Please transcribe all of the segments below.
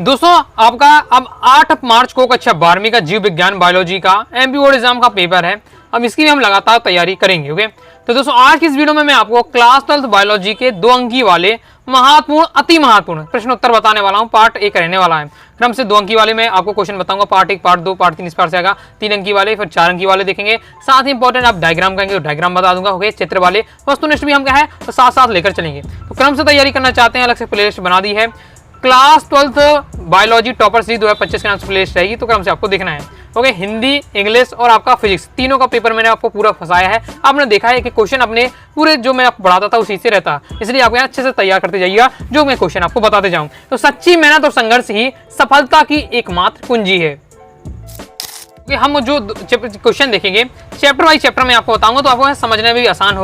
दोस्तों आपका अब 8 मार्च को कक्षा 12वीं का जीव विज्ञान बायोलॉजी का एमपी बोर्ड एग्जाम का पेपर है। अब इसकी भी हम लगातार तैयारी करेंगे। ओके, तो दोस्तों आज की इस वीडियो में मैं आपको क्लास 12 बायोलॉजी के 2 अंकी वाले महत्वपूर्ण अति महत्वपूर्ण प्रश्न उत्तर बताने वाला हूं। पार्ट 1 रहने वाला है। क्रम से 2 अंकी वाले में आपको क्वेश्चन बताऊंगा। पार्ट 1, पार्ट 2, पार्ट 3 इस पार्ट से आएगा। 3 अंकी वाले, फिर 4 अंकी वाले देखेंगे। साथ ही इंपॉर्टेंट आप डायग्राम कहेंगे तो डायग्राम बता दूंगा। ओके, चित्र वाले वस्तुनिष्ठ भी हम क्या है तो साथ साथ लेकर चलेंगे। तो क्रम से तैयारी करना चाहते हैं, अलग से प्लेलिस्ट बना दी है। क्लास 12 बायोलॉजी टॉपर सीरीज 2025 के नाम से प्लेलिस्ट रहेगी, तो क्रम से आपको देखना है। ओके, हिंदी, इंग्लिश और आपका फिजिक्स तीनों का पेपर मैंने आपको पूरा फंसाया है। आपने देखा है कि क्वेश्चन अपने पूरे जो मैं आपको पढ़ाता था उसी से रहता, इसलिए आप अच्छे से तैयार करते जाइएगा जो मैं क्वेश्चन आपको बताते जाऊं। तो सच्ची मेहनत और संघर्ष ही सफलता की एकमात्र कुंजी है। हम जो क्वेश्चन देखेंगे चैप्टर वाइज चैप्टर में आपको बताऊंगा, तो आपको समझने में भी आसानी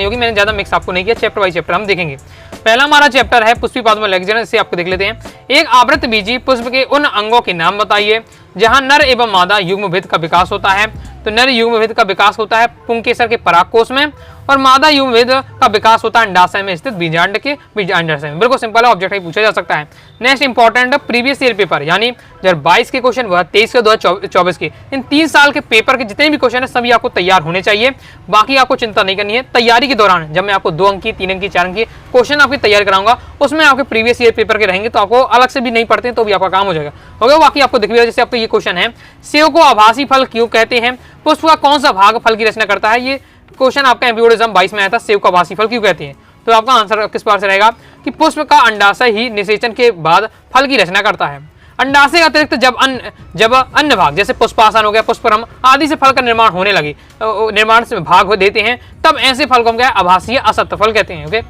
होगी। मैंने ज्यादा मिक्स आपको नहीं किया, चैप्टर वाइज चैप्टर हम देखेंगे। पहला हमारा चैप्टर है पुष्पी पादप लेक्चर, इसे आपको देख लेते हैं। एक आवृत बीजी पुष्प के उन अंगों के नाम बताइए जहां नर एवं मादा युग्म भेद का विकास होता है। तो नर युग्म भेद का विकास होता है पुंकेसर के परागकोश में, और मादा युग्म भेद का विकास होता है अंडाशय में स्थित बीजांड के बीजांडाशय में। बिल्कुल सिंपल है, ऑब्जेक्ट पूछा जा सकता है। Next important previous year paper, यानी 2022 के क्वेश्चन, 23 के, 2024 के, इन 3 साल के पेपर के जितने भी क्वेश्चन है सभी आपको तैयार होने चाहिए। बाकी आपको चिंता नहीं करनी है। तैयारी के दौरान जब मैं आपको 2 अंकी, 3 अंकी, 4 अंकी क्वेश्चन आपकी तैयार कराऊंगा, उसमें आपके प्रीवियस ईयर पेपर के रहेंगे, तो आपको अलग से भी नहीं पढ़ते तो भी आपका काम हो जाएगा। ओके, बाकी आपको दिख जैसे आपको ये क्वेश्चन है, सेव को आभासी फल क्यों कहते हैं? पुष्प का कौन सा भाग फल की रचना करता है? ये क्वेश्चन आपका एमपी बोर्ड एग्जाम 22 में आया था। सेव को आभासी फल क्यों कहते हैं? तो आपका आंसर किस बार से रहेगा कि पुष्प का अंडाशय ही निषेचन के बाद फल की रचना करता है। अंडाशय का अतिरिक्त जब अन्य भाग जैसे पुष्पासन हो गया, पुष्परम आदि से फल का निर्माण होने लगे, निर्माण से भाग हो देते हैं, तब ऐसे फल को हम क्या आभासीय असत्य फल कहते हैं। ओके,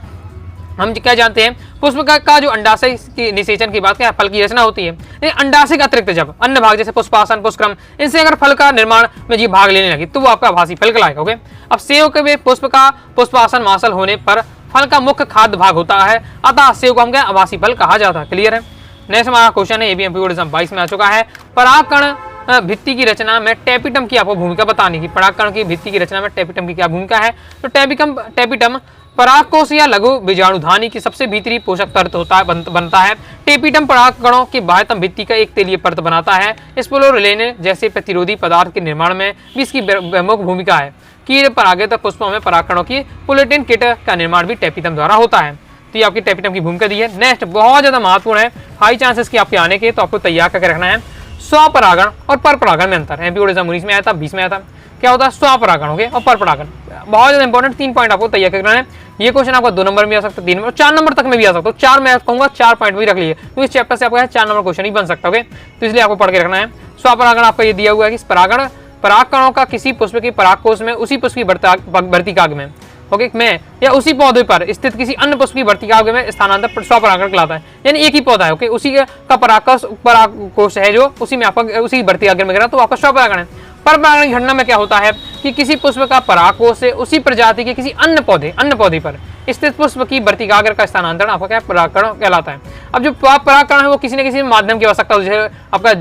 हम क्या जानते हैं पुष्प का जो अंडाशय की निषेचन की बात क्या फल की रचना होती है। अंडाशय का अतिरिक्त जब अन्य भाग जैसे पुष्पासन, पुष्पक्रम, इनसे अगर फल का निर्माण में जी भाग लेने लगी तो वो आपका आभासी फल कहलाएगा। ओके, अब सेव के पुष्प का पुष्पासन मासल होने पर फल का मुख्य खाद्य भाग होता है, अतः सेव को हम क्या आभासी फल कहा जाता है। क्लियर है। नेक्स्ट हमारा क्वेश्चन है, ये भी एमपी बोर्ड एग्जाम 22 में आ चुका है। परागकण भित्ति की रचना में टेपिटम की आपको भूमिका बतानी की। परागकण की भित्ति की रचना में टेपिटम की क्या भूमिका है? तो टेपिटम परागकोश या लघु बीजाणुधानी की सबसे भीतरी पोषक परत होता है, बनता है। टेपिटम परागकणों की बाह्यतम भित्ति का एक तेलीय परत बनाता है। स्पोरोलेन जैसे प्रतिरोधी पदार्थ के निर्माण में भी इसकी प्रमुख भूमिका है। कीट परागित पुष्पों में परागकणों की पुलेटिन किट का निर्माण भी टेपिटम द्वारा होता है। तो ये आपकी टेपिटम की भूमिका दी है। नेक्स्ट बहुत ज्यादा महत्वपूर्ण है, हाई चांसेस की आपके आने के, तो आपको तैयार करके रखना है। स्वपरागण और परपरागण में अंतर। एमपी बोर्ड एग्जाम 19 में आया था, 20 में आया था। क्या होता है स्वपरागण हो गया और परपरागण। बहुत ज्यादा इंपॉर्टेंट 3 पॉइंट आपको तैयार करना है। ये क्वेश्चन आपको 2 नंबर में आ सकता है, 3 नंबर, 4 नंबर तक में भी आ सकता है। 4 मैं कहूंगा 4 पॉइंट भी रख लीजिए, तो इस चैप्टर से आपका 4 नंबर क्वेश्चन ही बन सकता है। तो इसलिए आपको पढ़ के रखना है। स्वपरागण आपका ये दिया हुआ है कि परागण परागकणों का किसी पुष्प के परागकोश में उसी पुष्प की वर्तिकाग्र में में या उसी पौधे पर स्थित किसी अन्य पुष्प की वर्तिकाग्र में स्थानांतर स्वपरागण कहलाता है। यानी एक ही पौधा है, ओके, उसी का परागकोश है जो उसी में आपका उसी वर्तिकाग्र में गिरा, तो आपका स्वपरागण है। परपरागण की घटना में क्या होता है कि किसी पुष्प का परागकोश से उसी प्रजाति के किसी अन्य पौधे पर स्थित पुष्प की वर्तिकाग्र का स्थानांतरण आपका क्या परागकण कहलाता है। अब जो परागकण है वो किसी न किसी माध्यम की आवश्यकता होती है, आपका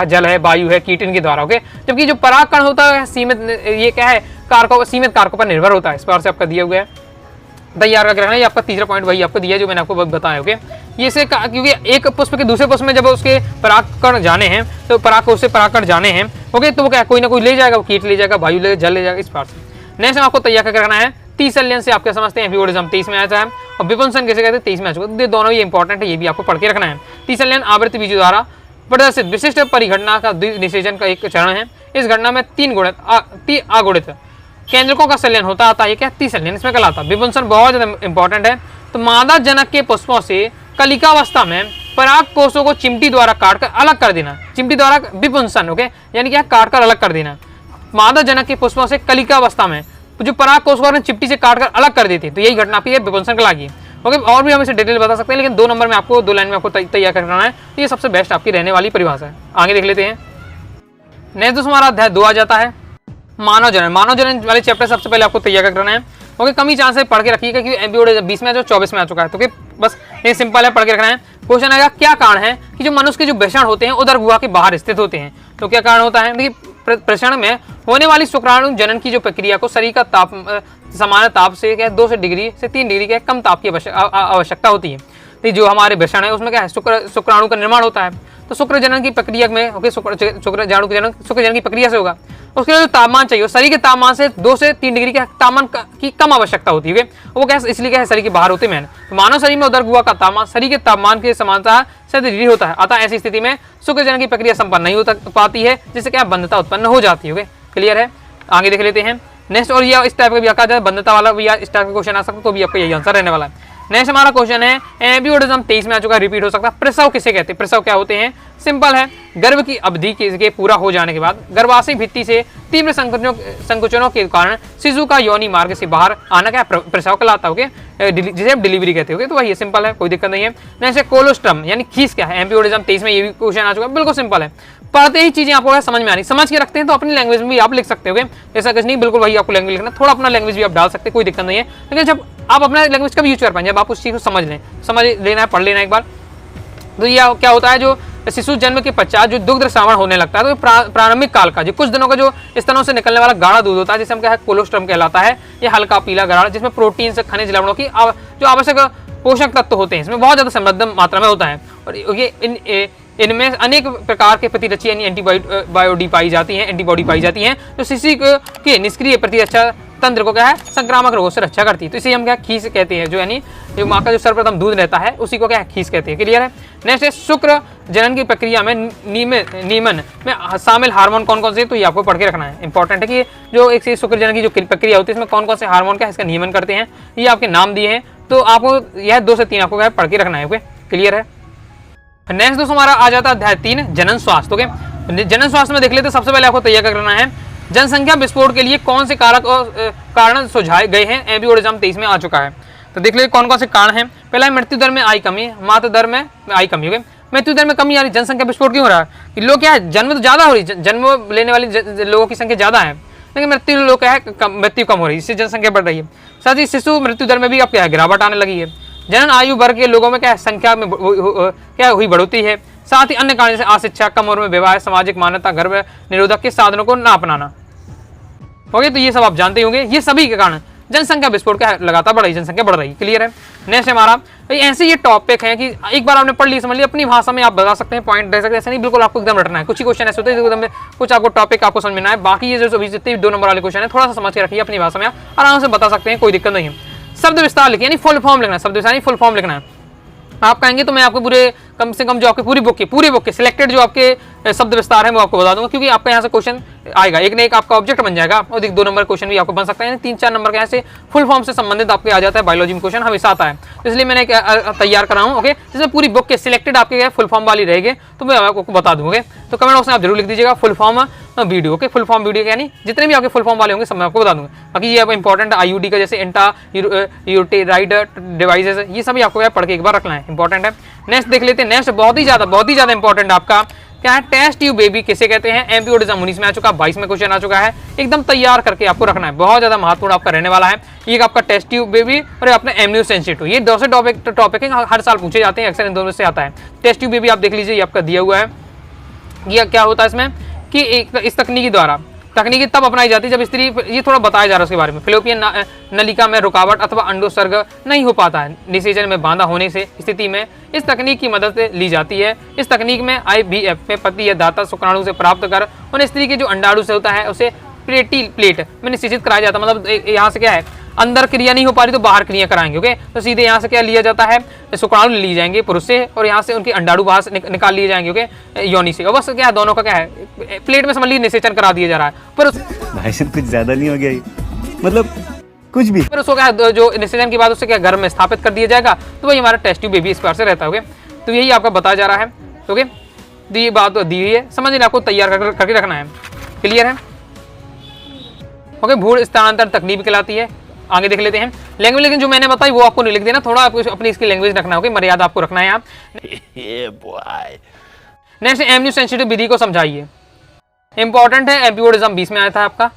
जल है, वायु है, कीट इनके द्वारा। ओके, जबकि जो परागकण होता है सीमित, ये क्या है सीमित कारकों पर निर्भर होता है। इस बार से आपका दिया हुआ है, तैयार करके रखना। ये आपका तीसरा पॉइंट वही आपको दिया है जो मैंने आपको बताया। ओके, ये से क्योंकि एक पुष्प के दूसरे पुष्प में जब उसके परागकण जाने हैं, तो परागकोश से परागकण जाने हैं, ओके, तो वो क्या कोई ना कोई ले जाएगा, वो कीट ले जाएगा, वायु ले, जल ले जाएगा। इस बार से नेक्स्ट आपको तैयार करके रखना है। 30 संलयन से आपके समझते हैं एमपी बोर्ड एग्जाम 23 में आया था, और विपुंसन कैसे कहते हैं 23 में आ चुका है। दोनों ये इंपॉर्टेंट है, ये भी आपको पढ़ के रखना है। 30 संलयन आवृत्ति बीजों द्वारा प्रदर्शित विशिष्ट परिघटना का निषेचन का एक चरण है। इस घटना में 3 अगुणित केंद्रकों का संलयन होता है, ये क्या 30 संलयन इसमें कहलाता है। विपुंसन बहुत ज्यादा इंपॉर्टेंट है। तो मादा जनक के पुष्पों से कलिकावस्था में पराग कोषों को चिमटी द्वारा काटकर अलग कर देना। चिमटी द्वारा विपुंसन, ओके, यानी क्या काटकर अलग कर देना। मादा जनक के पुष्पों से कलिकावस्था में जो पराग कोष को चिमटी से काटकर अलग कर देते हैं, तो यही घटना आपकी विपुंसन कहलाती है। ओके, और भी हम इसे डिटेल बता सकते हैं, लेकिन 2 नंबर में आपको 2 लाइन में आपको तैयार करना है। तो ये सबसे बेस्ट आपकी रहने वाली परिभाषा है। आगे देख लेते हैं। नेक्स्ट दोस्तों हमारा अध्याय 2 आ जाता है, मानव जनन। मानव जनन वाले चैप्टर सबसे पहले आपको तैयार करना है। ओके, कमी चांस है, पढ़ के रखिएगा क्योंकि एमपी बोर्ड 20 में जो 24 में आ चुका है। तो बस ये सिंपल है, पढ़ के रखना है। क्वेश्चन आएगा क्या कारण है कि जो मनुष्य के जो वृषण होते हैं उदर गुहा के बाहर स्थित होते हैं? तो क्या कारण होता है? देखिए, वृषण में होने वाली शुक्राणु जनन की जो प्रक्रिया को शरीर का ताप सामान्य ताप से क्या 2 डिग्री से 3 डिग्री के कम ताप की आवश्यकता होती है। तो जो हमारे वृषण है उसमें क्या है, शुक्राणु का निर्माण होता है। तो शुक्र जनन की प्रक्रिया में ओके, शुक्र जनन की प्रक्रिया से होगा। उसके लिए जो तापमान चाहिए, शरीर के तापमान से 2 से 3 डिग्री के तापमान की कम आवश्यकता होती है। वो क्या है, इसलिए क्या है, शरीर के बाहर होते हैं। तो मानव शरीर में उदर गुहा का तापमान शरीर के तापमान के समानता से डिग्री होता है। अतः ऐसी स्थिति में शुक्र जनन की प्रक्रिया संपन्न नहीं हो पाती है, जिससे क्या बंधता उत्पन्न हो जाती है। क्लियर है, आगे देख लेते हैं नेक्स्ट। और ये इस टाइप का भी कहा जाए, बंधता वाला भी इस टाइप का क्वेश्चन आ सकता, तो भी आपका यही आंसर रहने वाला है। नेक्स्ट हमारा क्वेश्चन है, एम्ब्रियोनिज्म 23 में आ चुका है, रिपीट हो सकता है। प्रसव किसे कहते हैं? प्रसव क्या होते हैं? सिंपल है, गर्भ की अवधि के पूरा हो जाने के बाद गर्भाशय भित्ति से तीव्र संकुचनों के कारण शिशु का योनि मार्ग से बाहर आना क्या प्रसव कहलाता है, जिसे आप डिलीवरी कहते हो। तो वही सिंपल है, कोई दिक्कत नहीं है। नेक्स्ट कोलोस्ट्रम यानी खीस क्या है? एम्ब्रियोनिज्म 23 में ये भी क्वेश्चन आ चुका है, बिल्कुल सिंपल है। पढ़ते ही चीजें आपको समझ में आनी, समझ के रखते हैं तो अपनी लैंग्वेज में भी आप लिख सकते हो। ऐसा कुछ नहीं, बिल्कुल वही आपको लैंग्वेज लिखना, थोड़ा अपना लैंग्वेज भी आप डाल सकते हैं, कोई दिक्कत नहीं है। लेकिन जब आप अपना लैंग्वेज कब यूज कर पाएंगे, जब आप उस चीज को समझ लेना है, पढ़ लेना एक बार। तो ये क्या होता है, जो शिशु जन्म के पश्चात जो दुग्ध श्रावण होने लगता है, तो प्रारंभिक काल का जो कुछ दिनों का जो स्तनों से निकलने वाला गाढ़ा दूध होता है, जिसे हम क्या है, कोलोस्ट्रम कहलाता है। ये हल्का पीला गाढ़ा, जिसमें प्रोटीन से खनिज लवणों की जो आवश्यक पोषक तत्व होते हैं, इसमें बहुत ज्यादा समृद्ध मात्रा में होता है। और ये इनमें अनेक प्रकार के प्रतिरक्षी यानी एंटीबॉडी पाई जाती हैं, जो शिशु के निष्क्रिय प्रतिरक्षा तंत्र को क्या है, संक्रामक रोगों से रक्षा करती है। तो इसे हम क्या खीस कहते हैं, जो यानी जो माँ का जो सर्वप्रथम दूध रहता है उसी को क्या है, खीस कहते हैं। क्लियर है। नेक्स्ट है, शुक्र जनन की प्रक्रिया में नीमन में शामिल हार्मोन कौन कौन से, तो ये आपको पढ़ के रखना है। इंपॉर्टेंट है कि जो एक शुक्र जनन की जो प्रक्रिया होती है, इसमें कौन कौन से हार्मोन क्या इसका नियमन करते हैं, ये आपके नाम दिए हैं। तो आपको यह 2 से 3 आपको क्या पढ़ के रखना है। क्लियर है। नेक्स्ट दोस्तों हमारा आ जाता है अध्याय 3 जनन स्वास्थ्य। जनन स्वास्थ्य में देख लेते, सबसे पहले आपको तैयार करना है, जनसंख्या विस्फोट के लिए कौन से कारक और कारण सुझाए गए हैं, एम्ब्रियोनिज्म 23 में आ चुका है। तो देख लेते कौन कौन से कारण हैं। पहला है, मृत्यु दर में आई कमी, मातृ दर में आई कमी। हो गई, मृत्यु दर में कमी आ रही, जनसंख्या विस्फोट क्यों हो रहा है, लोग क्या है, जन्म तो ज्यादा हो रही, जन्म लेने वाले लोगों की संख्या ज्यादा है, लेकिन मृत्यु लोग क्या है, मृत्यु कम हो रही है, इससे जनसंख्या बढ़ रही है। साथ ही शिशु मृत्यु दर में भी अब क्या है, गिरावट आने लगी है। जनन आयु वर्ग के लोगों में क्या है, संख्या में क्या हुई बढ़ोतरी है। साथ ही अन्य कारण जैसे अशिक्षा, कम उम्र में विवाह, सामाजिक मान्यता, गर्भ निरोधक के साधनों को ना अपनाना। ओके, तो ये सब आप जानते होंगे, ये सभी के कारण जनसंख्या विस्फोट क्या लगातार बढ़ रही, जनसंख्या बढ़ रही। क्लियर है। नेक्स्ट हमारा ऐसे ये टॉपिक है कि एक बार आपने पढ़ ली, समझ लिया, अपनी भाषा में आप बता सकते हैं, पॉइंट दे सकते हैं, ऐसा नहीं बिल्कुल आपको एकदम रटना है। कुछ ही क्वेश्चन ऐसे होते हैं एकदम कुछ आपको टॉपिक आपको समझना है, बाकी ये जो अभी जितने 2 नंबर वाले क्वेश्चन है थोड़ा सा समझ के रखिए, अपनी भाषा में आराम से बता सकते हैं, कोई दिक्कत नहीं है। शब्द विस्तार लिखिए, यानी फुल फॉर्म लिखना है, शब्द विस्तार फुल फॉर्म लिखना है। आप कहेंगे तो मैं आपको पूरे कम से कम जो आपकी पूरी बुक के सिलेक्टेड जो आपके शब्द विस्तार है वो आपको बता दूंगा, क्योंकि आपका यहाँ से क्वेश्चन आएगा, एक ना एक आपका ऑब्जेक्ट बन जाएगा और 2 नंबर क्वेश्चन भी आपको बन सकता है। 3-4 नंबर के यहाँ से फुल फॉर्म से संबंधित आपके आ जाता है, बायोलॉजी में क्वेश्चन हमेशा आता है, तो इसलिए मैंने तैयार करा हूँ। ओके, जिसमें पूरी बुक के सिलेक्टेड आपके फुल फॉर्म वाली रहेगी, तो मैं आपको बता दूंगा। तो कमेंट बॉक्स में आप जरूर लिख दीजिएगा फुल फॉर्म वीडियो के, फुल फॉर्म वीडियो यानी जितने भी आपके फुल फॉर्म वाले होंगे सब मैं आपको बता दूंगा। बाकी ये अब इंपॉर्टेंट आईयूडी का जैसे एंटा यूटेराइड डिवाइसेस, ये सभी आपको पढ़ के एक बार रखना है, इंपॉर्टेंट है। नेक्स्ट देख लेते हैं, नेक्स्ट बहुत ही ज्यादा इंपॉर्टेंट आपका क्या है, टेस्ट ट्यूब बेबी किसे कहते हैं, एम्ब्रियोनिज्म 19 में आ चुका, 22 में क्वेश्चन आ चुका है, एकदम तैयार करके आपको रखना है, बहुत ज्यादा महत्वपूर्ण आपका रहने वाला है। ये आपका टेस्ट ट्यूब बेबी और अपने एम्नियो सेंसिटिव, ये 2 से टॉपिक है, हर साल पूछे जाते हैं, अक्सर इन दोनों से आता है। टेस्ट ट्यूब बेबी आप देख लीजिए, ये आपका दिया हुआ है। ये क्या होता है इसमें कि इस तकनीकी द्वारा तकनीकी तब अपनाई जाती है जब स्त्री, ये थोड़ा बताया जा रहा है उसके बारे में, फिलोपियन नलिका में रुकावट अथवा अंडोत्सर्ग नहीं हो पाता है, निषेचन में बांधा होने से स्थिति में इस तकनीक की मदद से ली जाती है। इस तकनीक में IVF में पति या दाता शुक्राणु से प्राप्त कर उन स्त्री के जो अंडाणु से होता है उसे प्लेट में निषेचित कराया जाता है। मतलब यहाँ से क्या है, अंदर क्रिया नहीं हो पा रही तो बाहर क्रिया कराएंगे। ओके, तो सीधे यहाँ से क्या लिया जाता है, शुक्राणु ले लिए जाएंगे पुरुष से और यहाँ से उनके अंडाणु बाहर से निकाल लिए जाएंगे। ओके, योनि से, और बस क्या है, दोनों का क्या है, प्लेट में समझ लीजिए निषेचन करा दिया जा रहा है। पर भाई साहब कुछ ज्यादा नहीं हो गया ये, मतलब कुछ भी, फिर उसको क्या जो निषेचन के बाद उससे क्या घर में स्थापित कर दिया जाएगा, तो वही हमारा टेस्ट ट्यूब बेबी इस प्रकार से रहता है। ओके, तो यही आपका बताया जा रहा है। ओके, तो ये बात दी हुई है, समझ लीजिए, आपको तैयार करके रखना है। क्लियर है। ओके, भ्रूण स्थानांतरण तकनीक कहलाती है। आगे देख लेते हैं लैंग्वेज, लेकिन जो मैंने बताई वो आपको नहीं लिख देना, थोड़ा आपको अपनी इसकी लैंग्वेज रखना होगी, मर्यादा आपको रखना है यहाँ। नेक्स्ट एम्नियो सेंसिटिव विधि को समझाइए, इंपॉर्टेंट है, एम्ब्रियोनिज्म 20 में आया था आपका।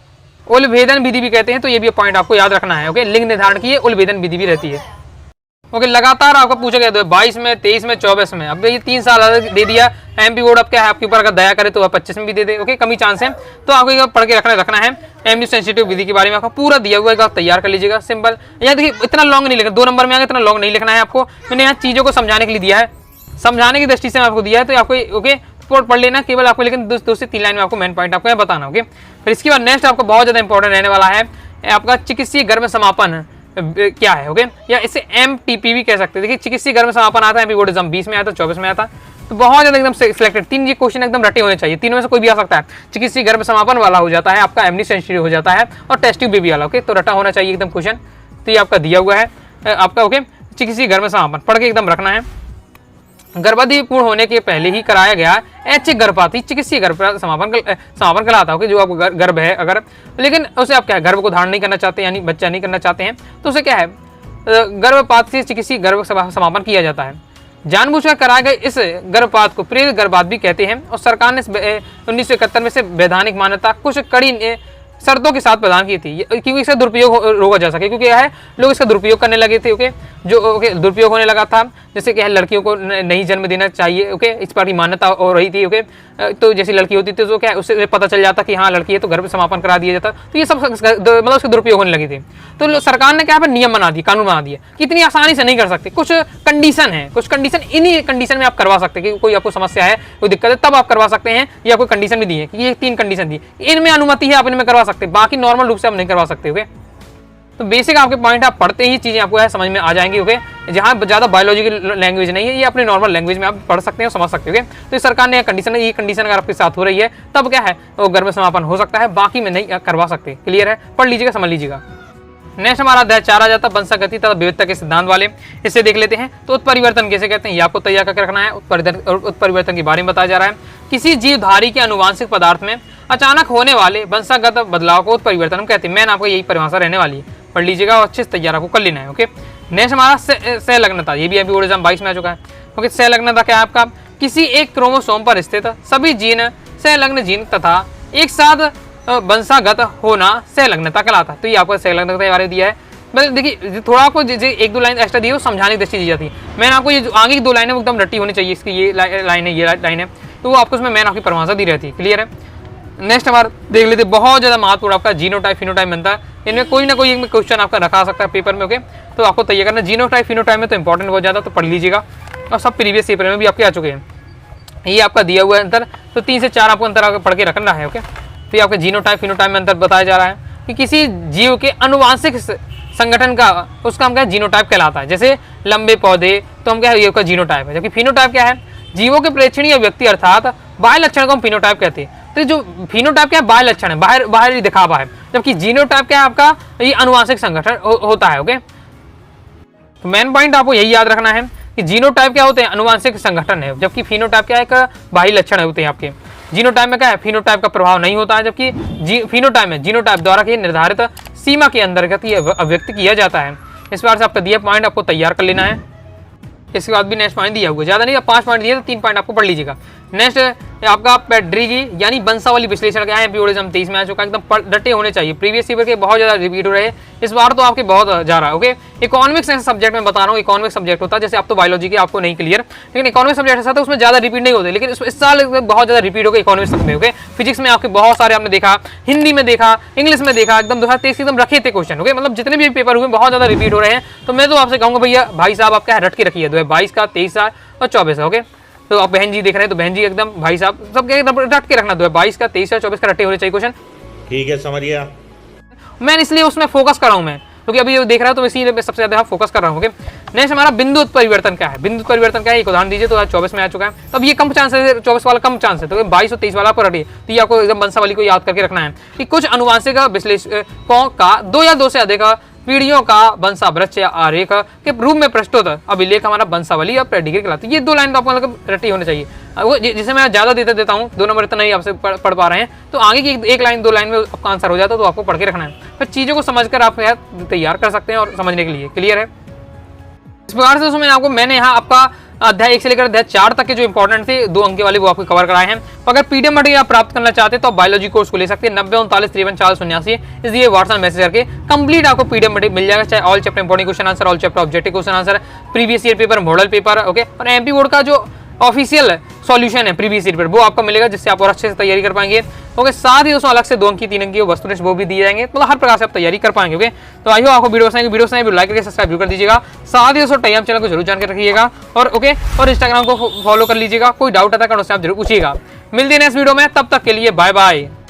उलभेदन विधि भी कहते हैं, तो ये भी पॉइंट आपको याद रखना है। ओके, लिंग निर्धारण की उलभेदन विधि भी रहती है। ओके, लगातार आपको पूछा गया 22 में, 23 में, 24 में। अब ये 3 साल दे दिया एमपी बोर्ड, अब क्या है आपके ऊपर अगर दया करे तो 25 में भी दे दे। ओके, कमी चांस है, तो आपको ये पढ़ के रखना है। एमडी सेंसिटिव विधि के बारे में आपको पूरा दिया हुआ है, आप तैयार कर लीजिएगा। सिंपल, यहाँ देखिए इतना लॉन्ग नहीं लिखना, 2 नंबर में आगे इतना लॉन्ग नहीं लिखना है आपको। मैंने यहाँ चीज़ों को समझाने के लिए दिया है, समझाने की दृष्टि से आपको दिया है, तो आपको ओके पढ़ लेना केवल आपको, लेकिन 2 से 3 लाइन में आपको मेन पॉइंट आपको बताना। ओके, फिर इसके बाद नेक्स्ट आपको बहुत ज़्यादा इंपॉर्टेंट रहने वाला है आपका चिकित्सीय गर्भ समापन क्या है। ओके, या इसे एमटीपी भी कह सकते हैं। देखिए चिकित्सीय गर्भ समापन आता है एमपी बोर्ड एग्जाम 20 में आता है, 24 में आता है, तो बहुत ज़्यादा एकदम सिलेक्टेड 3 ये क्वेश्चन एकदम रटे होने चाहिए। 3 में से कोई भी आ सकता है। चिकित्सीय गर्भ समापन वाला हो जाता है आपका, एमडी सेंसिटिव हो जाता है, और टेस्ट ट्यूब बेबी वाला। ओके, तो रटा होना चाहिए एकदम क्वेश्चन, तो ये आपका दिया हुआ है आपका। ओके, चिकित्सीय गर्भ समापन पढ़ के एकदम रखना है। गर्भाधिपूर्ण पूर्ण होने के पहले ही कराया गया ऐच्छिक गर्भपात चिकित्सीय गर्भ समापन कहलाता है। जो आपको गर्भ है अगर, लेकिन उसे आप क्या है गर्भ को धारण नहीं करना चाहते, यानी बच्चा नहीं करना चाहते हैं, तो उसे क्या है गर्भपात से चिकित्सीय गर्भ समापन किया जाता है। जानबूझकर कराए गए इस गर्भपात को प्रेरित गर्भपात भी कहते हैं, और सरकार ने 1971 में से वैधानिक मान्यता कुछ कड़ी शर्तों के साथ प्रदान की थी, क्योंकि इसका दुरुपयोग रोका जा सके। क्योंकि यह है लोग इसका दुरुपयोग करने लगे थे। ओके, जो ओके दुरुपयोग होने लगा था, जैसे कि लड़कियों को नहीं जन्म देना चाहिए। ओके, इस पर की मान्यता हो रही थी। ओके, तो जैसी लड़की होती थी तो क्या उससे पता चल जाता कि हाँ लड़की है, तो गर्भ समापन करा दिया जाता। तो ये सब मतलब उसके दुरुपयोग होने लगी थी। तो सरकार ने क्या पर नियम बना दिए, कानून बना दिए कि इतनी आसानी से नहीं कर सकते। कुछ कंडीशन है, कुछ कंडीशन, इन्हीं कंडीशन में आप करवा सकते हैं कि कोई आपको समस्या है, कोई दिक्कत है, तब आप करवा सकते हैं। या कोई कंडीशन भी दी है कि ये 3 कंडीशन दी, इनमें अनुमति है, आप इनमें करवा सकते हैं, बाकी नॉर्मल रूप से आप नहीं करवा सकते। ओके, तो बेसिक आपके पॉइंट आप पढ़ते ही चीज़ें आपको है समझ में आ जाएंगी। ओके, जहाँ ज़्यादा बायोलॉजी की लैंग्वेज नहीं है, ये अपने नॉर्मल लैंग्वेज में आप पढ़ सकते हैं और समझ सकते हैं। ओके, तो सरकार ने ये कंडीशन अगर आपके साथ हो रही है, तब क्या है वो गर्भ समापन हो सकता है, बाकी में नहीं करवा सकते। क्लियर है, पढ़ लीजिएगा, समझ लीजिएगा। नेक्स्ट हमारा अध्याय 4 आ जाता है वंशागति तथा विविधता के सिद्धांत वाले। इससे देख लेते हैं। तो उत्परिवर्तन कैसे कहते हैं, ये आपको तैयार करके रखना है। उत्परिवर्तन के बारे में बताया जा रहा है। किसी जीवधारी के अनुवांशिक पदार्थ में अचानक होने वाले वंशागत बदलाव को उत्परिवर्तन हम कहते हैं। मैन आपको यही परिभाषा रहने वाली है, पढ़ लीजिएगा और अच्छे से तैयार आपको कर लेना है। ओके, नेक्स्ट हमारा सहलग्नता, ये भी एमपी बोर्ड एग्जाम 22 में आ चुका है। ओके, सहलग्नता क्या है आपका, किसी एक क्रोमोसोम पर स्थित सभी जीन सहलग्न जीन तथा एक साथ वंशागत होना सहलग्नता कहलाता है। तो ये आपको सहलग्नता के बारे में दिया है। मतलब देखिए थोड़ा आपको 1-2 लाइन एक्स्ट्रा दी है, वो समझाने की दृष्टि दी जाती है। मैंने आपको ये जो आगे की 2 लाइनें वो एकदम रट्टी होनी चाहिए, इसकी ये लाइन है, ये लाइन है, तो वो आपको उसमें मैंने आपकी परिभाषा दी रहती है। क्लियर है। नेक्स्ट हमारा देख लेते, बहुत ज़्यादा महत्वपूर्ण आपका जीनोटाइप फिनोटाइप बनता है। इनमें कोई ना कोई क्वेश्चन आपका रखा सकता है पेपर में। ओके, तो आपको तैयार करना जीनोटाइप फिनोटाइप में तो इंपॉर्टेंट बहुत ज़्यादा, तो पढ़ लीजिएगा। और सब प्रीवियस पेपर में भी आपके आ चुके हैं, ये आपका दिया हुआ है अंतर। तो 3 से 4 आपको अंतर पढ़ के रखना है। ओके, तो ये आपका जीनोटाइप फिनोटाइप में अंतर बताया जा रहा है कि किसी जीव के अनुवांशिक संगठन का उसका हम क्या जीनोटाइप कहलाता है। जैसे लंबे पौधे, तो हम क्या है ये उसका जीनोटाइप है। जबकि फिनोटाइप क्या है, जीवों के प्रेक्षणीय व्यक्ति अर्थात बाह्य लक्षण को हम फिनोटाइप कहते हैं। तो जो फिनोटाइप क्या है, बाह्य लक्षण है, बाहरी दिखावा है। जबकि जीनोटाइप क्या है आपका, ये अनुवांशिक संगठन होता है। ओके, तो मेन पॉइंट आपको यही याद रखना है कि जीनोटाइप क्या होते हैं, अनुवांशिक संगठन है, जबकि फिनोटाइप क्या है, एक बाह्य लक्षण होते हैं आपके। जीनोटाइप में क्या है, फिनोटाइप का प्रभाव नहीं होता है, जबकि फिनोटाइप में जीनोटाइप द्वारा की निर्धारित सीमा के अंतर्गत ये अभिव्यक्त किया जाता है। इस बार से आपका दिया पॉइंट आपको तैयार कर लेना है। इसके बाद भी नेक्स्ट पॉइंट दिया हुआ, ज़्यादा नहीं, 5 पॉइंट दिए तो 3 पॉइंट आपको पढ़ लीजिएगा। नेक्स्ट आपका पेड्रिगी यानी वंशावली विश्लेषण क्या है, एमपी बोर्ड एग्जाम 23 में आ चुका है, एकदम डटे होने चाहिए। प्रीवियस ईयर के बहुत ज़्यादा रिपीट हो रहे हैं, इस बार तो आपके बहुत जा रहा है। ओके, इकोनॉमिक्स ऐसा सब्जेक्ट में बता रहा हूँ, इकोनॉमिक सब्जेक्ट होता है, जैसे आप तो बायोलॉजी के आपको नहीं क्लियर, लेकिन इकोनॉमिक सब्जेक्ट ऐसा था उसमें ज़्यादा रिपीट नहीं होते, लेकिन इस साल बहुत ज़्यादा रिपीट हो गए इकोनॉमिक्स में। ओके, फिजिक्स में आपके बहुत सारे आपने देखा, हिंदी में देखा, इंग्लिश में देखा, एकदम 2023 एकदम रखे थे क्वेश्चन। ओके, मतलब जितने भी पेपर हुए बहुत ज़्यादा रिपीट हो रहे हैं। तो मैं तो आपसे कहूँगा भैया भाई साहब आप क्या रट के रखिए, 2022 का, 23 का और 24 का। ओके, तो आप बहन जी देख रहे हैं तो बहन जी एकदम भाई साहब सब रट के रखना, 22 का, 23 का, 24 का रटे होने चाहिए क्वेश्चन। ठीक है, समझ गया। मैं इसलिए उसमें फोकस कर रहा हूँ मैं, क्योंकि अभी ये देख रहा है तो इसीलिए सबसे ज्यादा फोकस कर रहा हूँ। नेक्स्ट हमारा बिंदु परिवर्तन क्या है, बिंदु परिवर्तन क्या है, एक उदाहरण दीजिए। तो 24 में आ चुका है, तो अब ये कम चांस है, 24 वाला कम चांस है, तो 22 और 23 वाला आपको रटिए। तो ये आपको एकदम वंशावली को याद करके रखना है कि कुछ अनुवांशिक विश्लेषकों का 2 या 2 से अधिक पीढ़ियों का वंशावृक्ष या आरेख के रूप में प्रस्तुत अभिलेख हमारा वंशावली या पेडिग्री कहलाता है। ये 2 लाइन तो आपको मतलब रटी होनी चाहिए। वो जिसे मैं ज़्यादा देता हूँ, 2 नंबर इतना ही आपसे पढ़ पा रहे हैं, तो आगे की 1 लाइन 2 लाइन में आपका आंसर हो जाता है, तो आपको पढ़ के रखना है। फिर चीज़ों को समझकर आप तैयार कर सकते हैं और समझने के लिए। क्लियर है। इस प्रकार से उसमें मैंने यहाँ आपका अध्याय 1 से लेकर अध्याय 4 तक के जो इंपॉर्टेंट थे 2 अंक वाले वो आपको कवर कराए हैं। तो अगर पीडीएफ मटेरियल आप प्राप्त करना चाहते हैं तो आप बायोलॉजी कोर्स को ले सकते हैं। 9039534079 इसलिए व्हाट्सएप मैसेज करके कंप्लीट आपको पीडीएफ मटेरियल मिल जाएगा, चाहे all chapter important question answer, all chapter objective question answer, previous year paper, model paper, okay, और एमपी बोर्ड का जो ऑफिशियल सॉल्यूशन है प्रीवियस ईयर पर वो आपको मिलेगा, जिससे आप और अच्छे से तैयारी कर पाएंगे। ओके, साथ ही दोस्तों अलग से 2 अंक की 3 अंक की वस्तुनिष्ठ वो भी दिए जाएंगे, मतलब हर प्रकार से आप तैयारी कर पाएंगे। ओके, तो आई हो आपको वीडियो पसंद लाइक करके सब्सक्राइब कर दीजिएगा। साथ ही दोस्तों टेलीग्राम चैनल को जरूर जान के रखिएगा और ओके, और इंस्टाग्राम को फॉलो कर लीजिएगा। कोई डाउट आता है उससे आप जरूर पूछिएगा। मिलते हैं नेक्स्ट वीडियो में, तब तक के लिए बाय बाय।